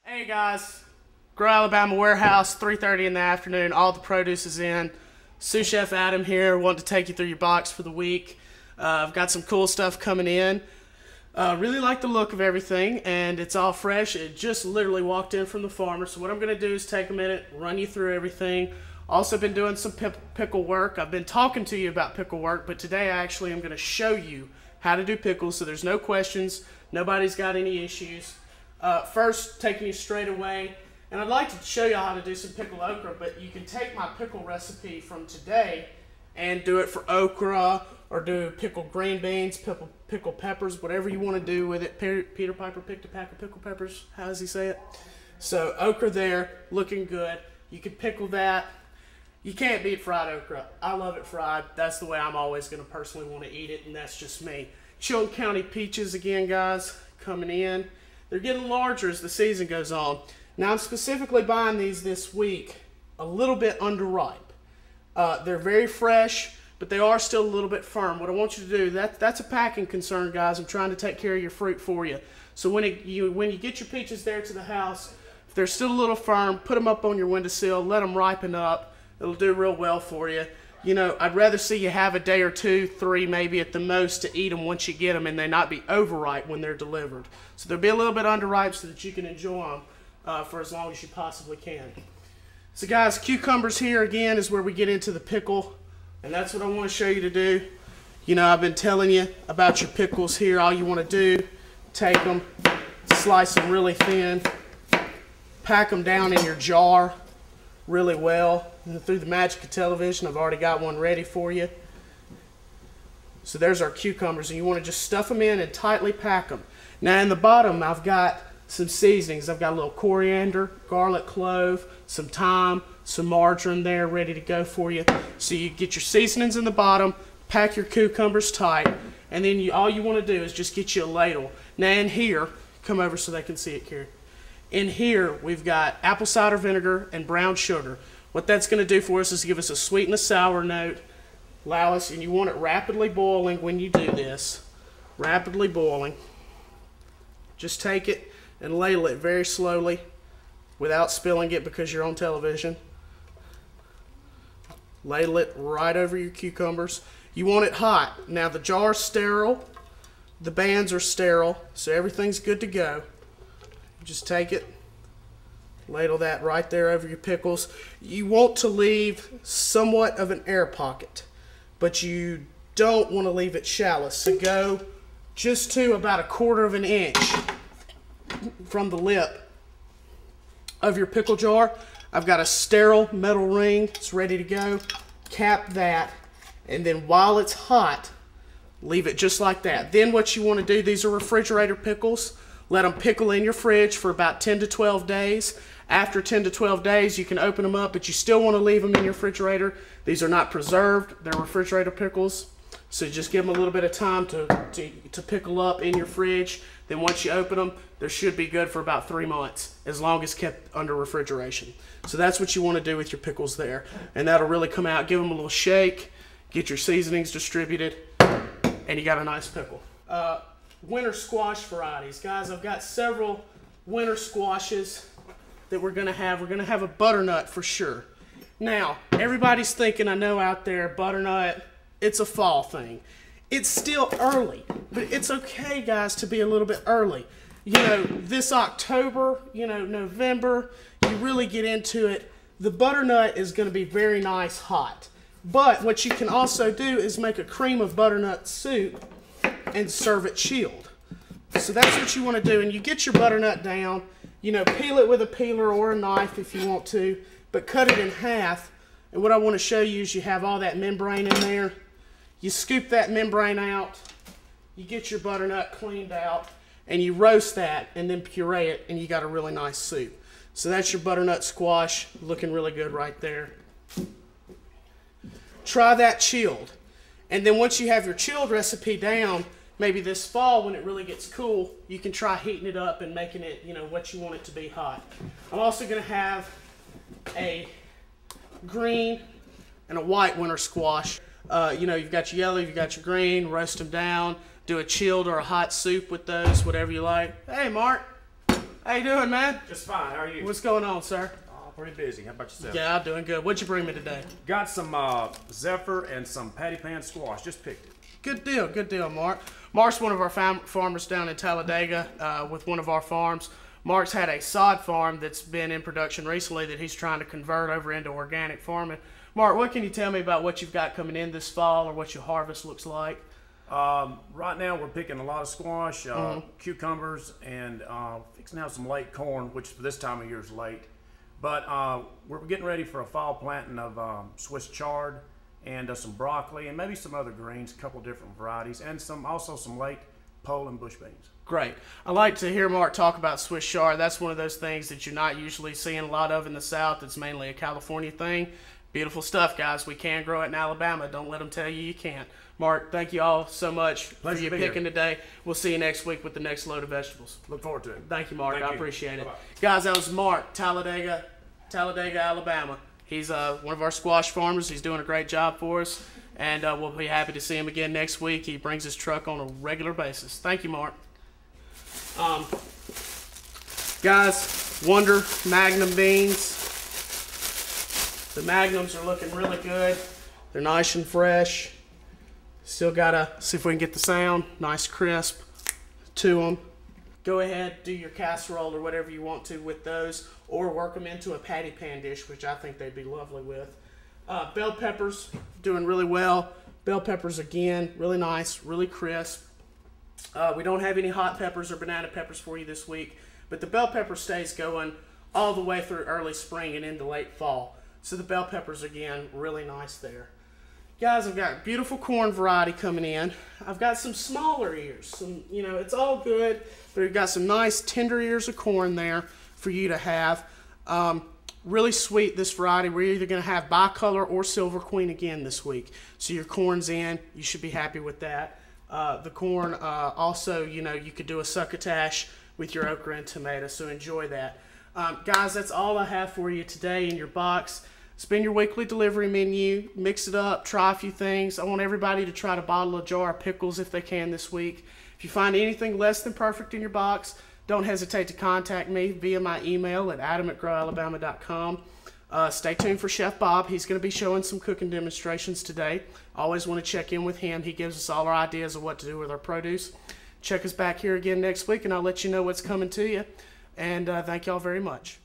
Hey guys, Grow Alabama Warehouse, 3:30 in the afternoon. All the produce is in. Sous Chef Adam here, wanting to take you through your box for the week. I've got some cool stuff coming in. Really like the look of everything, and it's all fresh. It just literally walked in from the farmer. So what I'm going to do is take a minute, run you through everything. Also been doing some pickle work. I've been talking to you about pickle work, but today I actually am going to show you how to do pickles, so there's no questions. Nobody's got any issues. First, taking you straight away, and I'd like to show you how to do some pickled okra, but you can take my pickle recipe from today and do it for okra, or do pickled green beans, pickled peppers, whatever you want to do with it. Peter Piper picked a pack of pickled peppers. How does he say it? So okra there, looking good. You could pickle that. You can't beat fried okra. I love it fried. That's the way I'm always going to personally want to eat it, and that's just me. Chilton County peaches again, guys, coming in. They're getting larger as the season goes on. Now I'm specifically buying these this week a little bit underripe. They're very fresh, but they are still a little bit firm. What I want you to do, that's a packing concern, guys. I'm trying to take care of your fruit for you. So when you get your peaches there to the house, if they're still a little firm, put them up on your windowsill, let them ripen up. It'll do real well for you. You know, I'd rather see you have a day or two, 3 maybe at the most to eat them once you get them, and they not be overripe when they're delivered. So they'll be a little bit underripe so that you can enjoy them for as long as you possibly can. So guys, cucumbers here again is where we get into the pickle, and that's what I want to show you to do. You know, I've been telling you about your pickles here. All you want to do, take them, slice them really thin, pack them down in your jar really well. And through the magic of television, I've already got one ready for you. So there's our cucumbers, and you want to just stuff them in and tightly pack them. Now in the bottom, I've got some seasonings. I've got a little coriander, garlic clove, some thyme, some marjoram there ready to go for you. So you get your seasonings in the bottom, pack your cucumbers tight, and then all you want to do is just get you a ladle. Now in here, come over so they can see it, Carrie. In here, we've got apple cider vinegar and brown sugar. What that's going to do for us is give us a sweet and a sour note. Allow us, and you want it rapidly boiling when you do this. Rapidly boiling. Just take it and ladle it very slowly without spilling it because you're on television. Ladle it right over your cucumbers. You want it hot. Now the jar's sterile. The bands are sterile, so everything's good to go. Just take it, ladle that right there over your pickles. You want to leave somewhat of an air pocket, but you don't want to leave it shallow. So go just to about 1/4 of an inch from the lip of your pickle jar. I've got a sterile metal ring. It's ready to go. Cap that, and then while it's hot, leave it just like that. Then what you want to do, these are refrigerator pickles. Let them pickle in your fridge for about 10 to 12 days. After 10 to 12 days, you can open them up, but you still want to leave them in your refrigerator. These are not preserved. They're refrigerator pickles. So just give them a little bit of time to pickle up in your fridge. Then once you open them, they should be good for about 3 months, as long as kept under refrigeration. So that's what you want to do with your pickles there. And that'll really come out. Give them a little shake. Get your seasonings distributed. And you got a nice pickle. Winter squash varieties. Guys, I've got several winter squashes that we're going to have. We're going to have a butternut for sure. Now, everybody's thinking, I know out there, butternut, it's a fall thing. It's still early, but it's okay, guys, to be a little bit early. You know, this October, you know, November, you really get into it. The butternut is going to be very nice hot. But what you can also do is make a cream of butternut soup and serve it chilled. So that's what you want to do. And you get your butternut down, you know, peel it with a peeler or a knife if you want to, but cut it in half. And what I want to show you is you have all that membrane in there. You scoop that membrane out, you get your butternut cleaned out, and you roast that and then puree it, and you got a really nice soup. So that's your butternut squash, looking really good right there. Try that chilled. And then once you have your chilled recipe down, maybe this fall when it really gets cool, you can try heating it up and making it, you know, what you want it to be hot. I'm also going to have a green and a white winter squash. You know, you've got your yellow, you've got your green, roast them down, do a chilled or a hot soup with those, whatever you like. Hey, Mark. How you doing, man? Just fine. How are you? What's going on, sir? Oh, pretty busy. How about yourself? Yeah, I'm doing good. What'd you bring me today? Got some Zephyr and some patty pan squash. Just picked it. Good deal, Mark. Mark's one of our farmers down in Talladega with one of our farms. Mark's had a sod farm that's been in production recently that he's trying to convert over into organic farming. Mark, what can you tell me about what you've got coming in this fall or what your harvest looks like? Right now we're picking a lot of squash, cucumbers, and fixing to have some late corn, which for this time of year is late. But we're getting ready for a fall planting of Swiss chard and some broccoli and maybe some other greens, a couple different varieties, and also some late pole and bush beans. Great. I like to hear Mark talk about Swiss chard. That's one of those things that you're not usually seeing a lot of in the South. It's mainly a California thing. Beautiful stuff, guys. We can grow it in Alabama. Don't let them tell you you can't. Mark, thank you all so much for your picking today. We'll see you next week with the next load of vegetables. Look forward to it. Thank you, Mark. I appreciate it. Bye-bye. Guys, that was Mark, Talladega, Alabama. He's one of our squash farmers. He's doing a great job for us, and we'll be happy to see him again next week. He brings his truck on a regular basis. Thank you, Mark. Guys, Wonder Magnum beans. The Magnums are looking really good. They're nice and fresh. Still gotta see if we can get the sound nice crisp to them. Go ahead, do your casserole or whatever you want to with those, or work them into a patty pan dish, which I think they'd be lovely with. Bell peppers, doing really well. Bell peppers again, really nice, really crisp. We don't have any hot peppers or banana peppers for you this week, but the bell pepper stays going all the way through early spring and into late fall. So the bell peppers, again, really nice there. Guys, I've got beautiful corn variety coming in. I've got some smaller ears. It's all good, but we've got some nice tender ears of corn there for you to have. Really sweet, this variety. We're either going to have bicolor or silver queen again this week. So your corn's in. You should be happy with that. The corn, also, you could do a succotash with your okra and tomato, so enjoy that. Guys, that's all I have for you today in your box. Spin your weekly delivery menu, mix it up, try a few things. I want everybody to try to bottle a jar of pickles if they can this week. If you find anything less than perfect in your box, don't hesitate to contact me via my email at adam@growalabama.com. Stay tuned for Chef Bob. He's going to be showing some cooking demonstrations today. Always want to check in with him. He gives us all our ideas of what to do with our produce. Check us back here again next week, and I'll let you know what's coming to you. And thank y'all very much.